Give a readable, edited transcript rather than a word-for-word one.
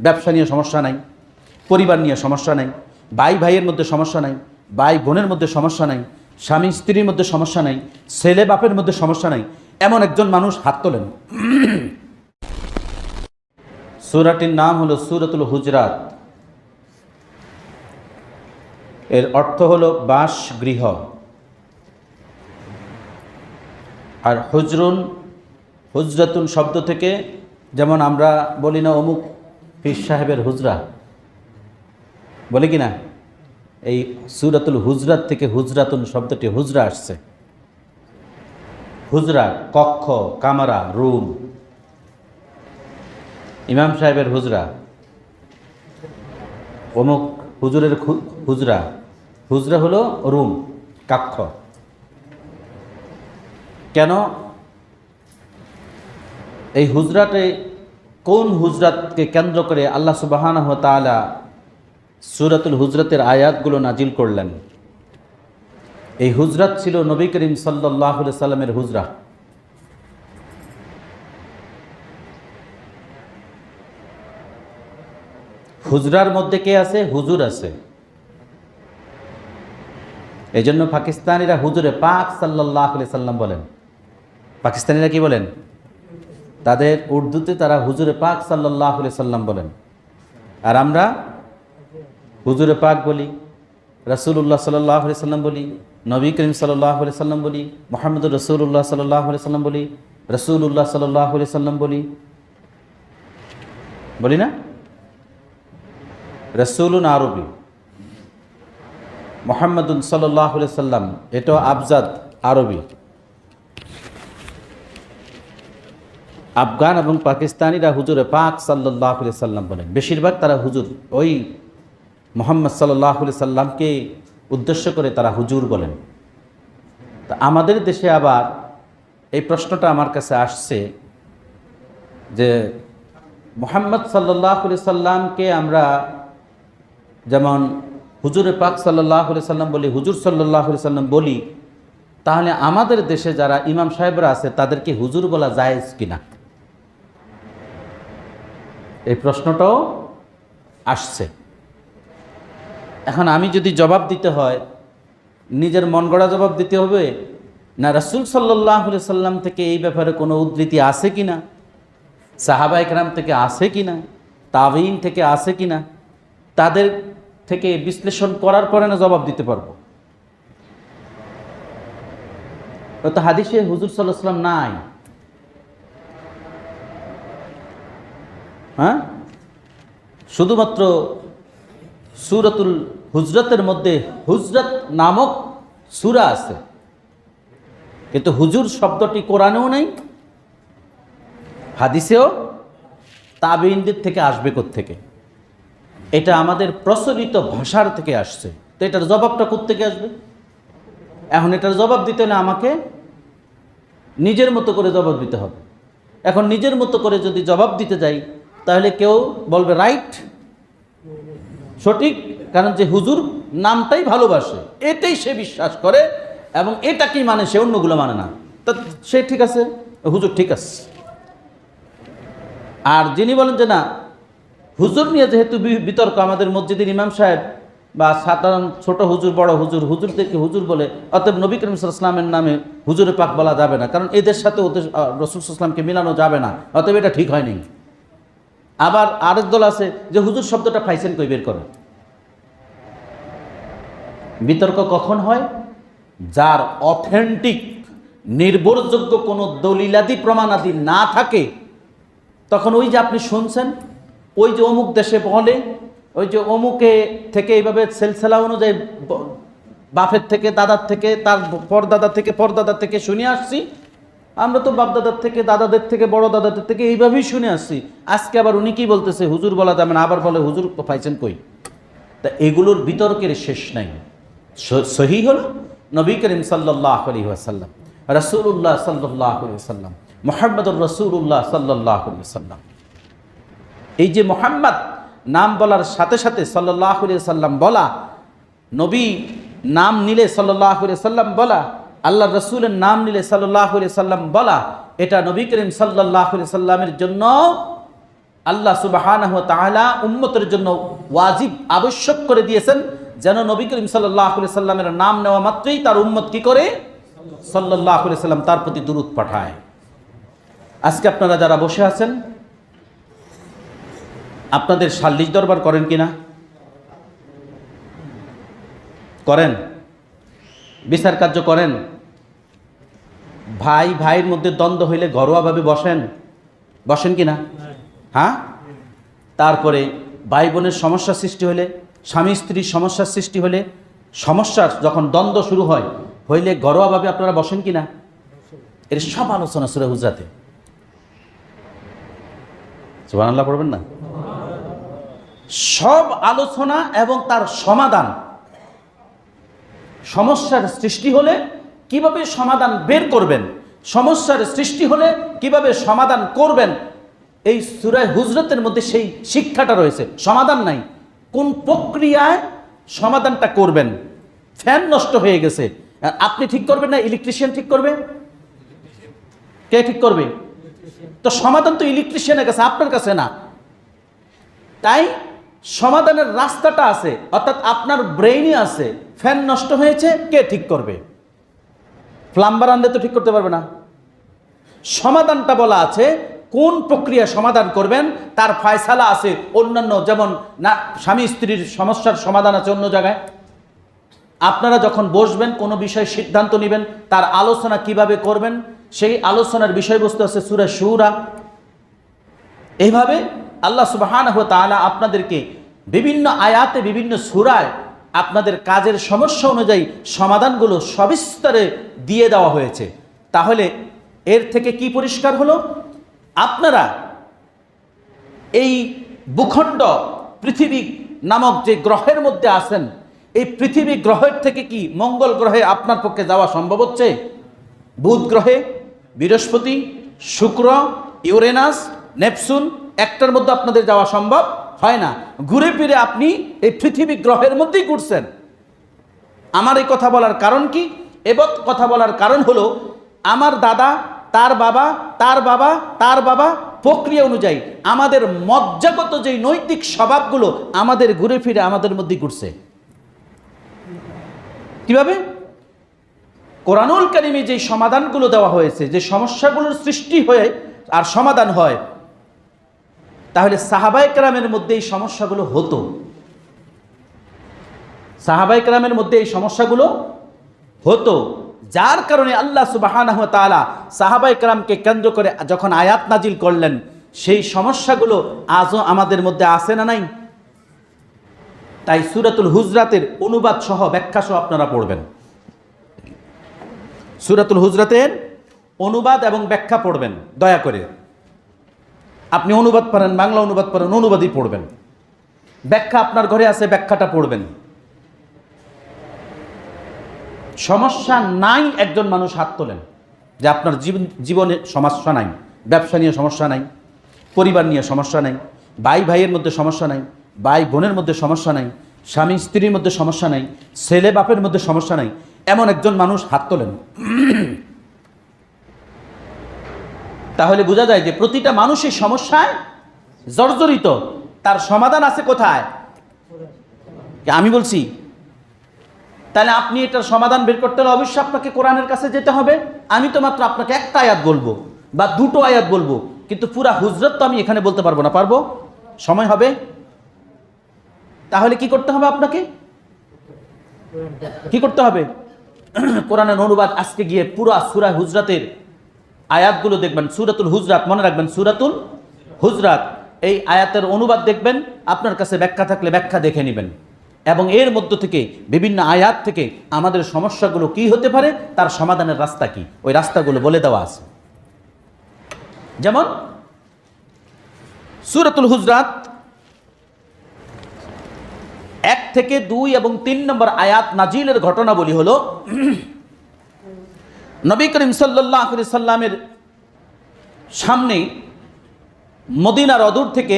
ব্যবসা নিয়ে সমস্যা নাই, পরিবার নিয়ে সমস্যা নাই, ভাই ভাইয়ের মধ্যে সমস্যা নাই, ভাই বোনের মধ্যে সমস্যা নাই, স্বামী স্ত্রীর মধ্যে সমস্যা নাই, ছেলে বাপের মধ্যে সমস্যা নাই, এমন একজন মানুষ হাত তোলেন। সূরাটির নাম হলো সূরাতুল হুজরাত। এর অর্থ হলো বাসগৃহ। আর হুজরাতুন শব্দ থেকে, যেমন আমরা বলি না অমুক পীর সাহেবের হুজরা, বলি কি না, এই সূরাতুল হুজরাত থেকে হুজরাতুন শব্দটি হুজরা আসছে। হুজরা কক্ষ, কামারা, রুম। ইমাম সাহেবের হুজরা, অমুক হুজুরের হুজরা। হুজরা হলো রুম, কক্ষ। কেন এই হুজরাটে, কোন হুজরাতকে কেন্দ্র করে আল্লাহ সুবহানাহু ওয়া তাআলা সূরাতুল হুজরাতের আয়াতগুলো নাজিল করলেন? এই হুজরাত ছিল নবী করিম সাল্লাল্লাহু আলাইহি সাল্লামের হুজরা। হুজরার মধ্যে কে আছে? হুজুর আছে। এই জন্য পাকিস্তানিরা হুজুরে পাক সাল্লাল্লাহু আলাইহি সাল্লাম বলেন। পাকিস্তানিরা কি বলেন? তাদের উর্দুতে তারা হুজুরে পাক সাল্লাল্লাহু আলাইহি সাল্লাম বলেন। আর আমরা হুজুরে পাক বলি, রাসূলুল্লাহ সাল্লাল্লাহু আলাইহি সাল্লাম বলি, নবী করিম সাল্লাল্লাহু আলাইহি সাল্লাম বলি, মুহাম্মদুর রাসূলুল্লাহ সাল্লাল্লাহু আলাইহি সাল্লাম বলি, রাসূলুল্লাহ সাল্লাল্লাহু আলাইহি সাল্লাম বলি, বলি না? রাসূলুন আরবি, মুহাম্মদুন সাল্লাল্লাহু আলাইহি সাল্লাম এটা আবজাদ আরবি। আফগান এবং পাকিস্তানিরা হুজুরে পাক সাল্লাল্লাহু আলাইহি সাল্লাম বলেন। বেশিরভাগ তারা হুজুর, ওই মুহাম্মদ সাল্লাল্লাহু আলাইহি সাল্লামকে উদ্দেশ্য করে তারা হুজুর বলেন। তা আমাদের দেশে আবার এই প্রশ্নটা আমার কাছে আসছে যে মুহাম্মদ সাল্লাল্লাহু আলাইহি সাল্লামকে আমরা যেমন হুজুরে পাক সাল্লাল্লাহু আলাইহি সাল্লাম বলি, হুজুর সাল্লাল্লাহু আলাইহি সাল্লাম বলি, তাহলে আমাদের দেশে যারা ইমাম সাহেবরা আছে তাদেরকে হুজুর বলা জায়েজ কিনা? এই প্রশ্নটাও আসছে। এখন আমি যদি জবাব দিতে হয়, নিজের মন গড়া জবাব দিতে হবে, না রাসূল সাল্লাল্লাহু আলাইহি সাল্লাম থেকে এই ব্যাপারে কোনো উদ্ধৃতি আছে কিনা, সাহাবা ইকরাম থেকে আছে কিনা, তাবেঈন থেকে আছে কিনা, তাদের থেকে বিশ্লেষণ করার পরে না জবাব দিতে পারবো। তো হাদিসে হুজুর সাল্লাল্লাহু আলাইহি সাল্লাম নাই। হ্যাঁ, শুধুমাত্র সূরাতুল হুজরাতের মধ্যে হুজরাত নামক সূরা আছে, কিন্তু হুজুর শব্দটি কোরআনেও নেই, হাদিসেও তাবেঈনদের থেকে আসবে কোত্থেকে? এটা আমাদের প্রচলিত ভাষার থেকে আসছে। তো এটার জবাবটা কোত্থেকে আসবে? এখন এটার জবাব দিতে না আমাকে নিজের মতো করে জবাব দিতে হবে। এখন নিজের মতো করে যদি জবাব দিতে যাই, তাহলে কেউ বলবে রাইট, সঠিক, কারণ যে হুজুর নামটাই ভালোবাসে, এটাই সে বিশ্বাস করে এবং এটাকেই মানে, সে অন্যগুলো মানে না। তো সে ঠিক আছে, হুজুর ঠিক আছে। আর যিনি বলেন যে না, হুজুর নিয়ে যেহেতু বিতর্ক, আমাদের মসজিদের ইমাম সাহেব বা সাধারণ ছোট হুজুর, বড় হুজুর, হুজুরদেরকে হুজুর বলে, অতএব নবী করিম সাল্লাল্লাহু আলাইহি ওয়াসাল্লামের নামে হুজুরে পাক বলা যাবে না, কারণ এদের সাথে ওদের রাসূল সাল্লাল্লাহু আলাইহি ওয়াসাল্লামকে মিলানো যাবে না, অতএব এটা ঠিক হয়নি। আবার আরেক দল আছে যে হুজুর শব্দটা পাইছেন কই বের করে। বিতর্ক কখন হয়? যার অথেন্টিক নির্ভরযোগ্য কোনো দলিলাদি প্রমাণাদি না থাকে, তখন ওই যে আপনি শুনছেন, ওই যে অমুক দেশে বলে, ওই যে অমুকে থেকে এইভাবে সেলসেলা অনুযায়ী বাপের থেকে, দাদার থেকে, তার পরদাদা থেকে, পরদাদা থেকে শুনে আসছি, আমরা তো বাপদাদার থেকে, দাদাদের থেকে, বড় দাদাদের থেকে এইভাবেই শুনে আসছি। আজকে আবার উনি কি বলতেছে হুজুর বলা যাবে না, আবার বলে হুজুর পাইছেন কই। তা এগুলোর বিতর্কের শেষ নাই। সহিহ হলো নবী করিম সাল্লাল্লাহু আলাইহি ওয়াসাল্লাম, রাসূলুল্লাহ সাল্লাল্লাহু আলাইহি ওয়াসাল্লাম, মুহাম্মদুর রাসূলুল্লাহ সাল্লাল্লাহু আলাইহি ওয়াসাল্লাম। এই যে মুহাম্মদ নাম বলার সাথে সাথে সাল্লাল্লাহু আলাইহি ওয়াসাল্লাম বলা, নবী নাম নিলে সাল্লাল্লাহু আলাইহি ওয়াসাল্লাম বলা, আল্লাহ রসুলের নাম নিলে সাল্লাল্লাহু আলাইহি ওয়াসাল্লাম বলা, এটা নবী করিম সাল্লাল্লাহু আলাইহি ওয়াসাল্লামের জন্য আল্লাহ সুবহানাহু ওয়া তাআলা উম্মতের জন্য ওয়াজিব আবশ্যক করে দিয়েছেন, যেন নবী করিম সাল্লাল্লাহু আলাইহি সাল্লামের নাম নেওয়া মাত্রই তার উম্মত কি করে, সাল্লাল্লাহু আলাইহি সাল্লাম তার প্রতি দুরূদ পাঠায়। আজকে আপনারা যারা বসে আছেন, আপনাদের সাল্লিশ দরবার করেন কিনা? করেন? বিচার কার্য করেন? ভাই ভাইয়ের মধ্যে দ্বন্দ্ব হইলে ঘরোয়াভাবে বসেন কিনা? হ্যাঁ। তারপরে ভাই বোনের সমস্যা সৃষ্টি হলে, স্বামী স্ত্রীর সমস্যার সৃষ্টি হলে, সমস্যার যখন দ্বন্দ্ব শুরু হইলে ঘরোয়াভাবে আপনারা বসেন কিনা? এর সব আলোচনা সূরা হুজরাতে। সুবহানাল্লাহ পড়বেন না? সব আলোচনা এবং তার সমাধান, সমস্যার সৃষ্টি হলে কিভাবে সমাধান বের করবেন, সমস্যার সৃষ্টি হলে কিভাবে সমাধান করবেন, এই সূরা হুজরাতের মধ্যে সেই শিক্ষাটা রয়েছে। সমাধান নাই, কোন প্রক্রিয়ায় সমাধানটা করবেন। ফ্যান নষ্ট হয়ে গেছে, আপনি ঠিক করবেন না ইলেকট্রিশিয়ান ঠিক করবে? কে ঠিক করবে? তো সমাধান তো ইলেকট্রিশিয়ানের কাছে, আপনার কাছে না। তাই সমাধানের রাস্তাটা আছে, অর্থাৎ আপনার ব্রেইনে আছে। ফ্যান নষ্ট হয়েছে, কে ঠিক করবে? প্লাম্বার আনলে তো ঠিক করতে পারবে না। সমাধানটা বলা আছে, কোন প্রক্রিয়া সমাধান করবেন তার ফয়সালা আছে। অন্যান্য যেমন না, স্বামী স্ত্রীর সমস্যার সমাধান আছে অন্য জায়গায়। আপনারা যখন বসবেন, কোনো বিষয়ে সিদ্ধান্ত নেবেন, তার আলোচনা কিভাবে করবেন, সেই আলোচনার বিষয়বস্তু আছে সূরা শুরা। এইভাবে আল্লাহ সুবহানাহু ওয়া তাআলা আপনাদেরকে বিভিন্ন আয়াতে, বিভিন্ন সূরায় আপনাদের কাজের সমস্যা অনুযায়ী সমাধানগুলো সবিস্তারে দিয়ে দেওয়া হয়েছে। তাহলে এর থেকে কি পরিষ্কার হলো? আপনারা এই ভূখণ্ড পৃথিবী নামক যে গ্রহের মধ্যে আছেন, এই পৃথিবী গ্রহের থেকে কি মঙ্গল গ্রহে আপনার পক্ষে যাওয়া সম্ভব হচ্ছে? বুধ গ্রহে, বৃহস্পতি, শুক্র, ইউরেনাস, নেপচুন, একটার মধ্যে আপনাদের যাওয়া সম্ভব হয় না। ঘুরে ফিরে আপনি এই পৃথিবী গ্রহের মধ্যেই ঘুরছেন। আমার এই কথা বলার কারণ কি? এবার কথা বলার কারণ হলো, আমার দাদা, তার বাবা, তার বাবা, তার বাবা, প্রক্রিয়া অনুযায়ী আমাদের মজ্জাগত যে নৈতিক স্বভাবগুলো আমাদের ঘুরে ফিরে আমাদের মধ্যে ঘুরছে। কিভাবে? কোরআনুল কারীমে যে সমাধানগুলো দেওয়া হয়েছে, যে সমস্যাগুলোর সৃষ্টি হয়ে আর সমাধান হয়, তাহলে সাহাবায়ে কেরামের মধ্যে এই সমস্যাগুলো হতো। সাহাবায়ে কেরামের মধ্যে এই সমস্যাগুলো হতো, যার কারণে আল্লাহ সুবহানাহু ওয়া তাআলা সাহাবায়ে কেরামকে কেন্দ্র করে যখন আয়াত নাজিল করলেন, সেই সমস্যাগুলো আজও আমাদের মধ্যে আছে না নাই? তাই সূরাতুল হুজরাতের অনুবাদ সহ, ব্যাখ্যা সহ আপনারা পড়বেন। সূরাতুল হুজরাতের অনুবাদ এবং ব্যাখ্যা পড়বেন দয়া করে। আপনি অনুবাদ পড়েন, বাংলা অনুবাদ পড়েন, অনুবাদই পড়বেন। ব্যাখ্যা আপনার ঘরে আছে, ব্যাখ্যাটা পড়বেন। সমস্যা নাই একজন মানুষ হাত তোলেন যে আপনার জীবনে সমস্যা নাই, ব্যবসা নিয়ে সমস্যা নাই, পরিবার নিয়ে সমস্যা নাই, ভাই ভাইয়ের মধ্যে সমস্যা নাই, ভাই বোনের মধ্যে সমস্যা নাই, স্বামী স্ত্রীর মধ্যে সমস্যা নাই, ছেলে বাপের মধ্যে সমস্যা নাই, এমন একজন মানুষ হাত তোলেন। তাহলে বোঝা যায় যে প্রতিটা মানুষই সমস্যায় জর্জরিত। তার সমাধান আছে কোথায়? আমি বলছি। তাহলে আপনি এটার সমাধান বের করতে হলে অবশ্যই আপনাকে কোরআনের কাছে যেতে হবে। আমি তো মাত্র আপনাকে একটা আয়াত বলবো বা দুটো আয়াত বলবো, কিন্তু পুরা হুজরাত তো আমি এখানে বলতে পারবো না। পারবো? সময় হবে? তাহলে কি করতে হবে আপনাকে? কি করতে হবে? কোরআনের অনুবাদ আজকে গিয়ে পুরা সূরা হুজরাতের আয়াতগুলো দেখবেন। সূরাতুল হুজরাত, মনে রাখবেন, সূরাতুল হুজরাত, এই আয়াতের অনুবাদ দেখবেন। আপনার কাছে ব্যাখ্যা থাকলে ব্যাখ্যা দেখে নেবেন, এবং এর মধ্য থেকে বিভিন্ন আয়াত থেকে আমাদের সমস্যাগুলো কি হতে পারে, তার সমাধানের রাস্তা কি, ওই রাস্তাগুলো বলে দেওয়া আছে। যেমন সূরাতুল হুজরাত 1 থেকে 2 এবং 3 নম্বর আয়াত নাজিলের ঘটনাবলী হলো, নবী করিম সাল্লাল্লাহু আলাইহি সাল্লামের সামনে মদিনার অদূর থেকে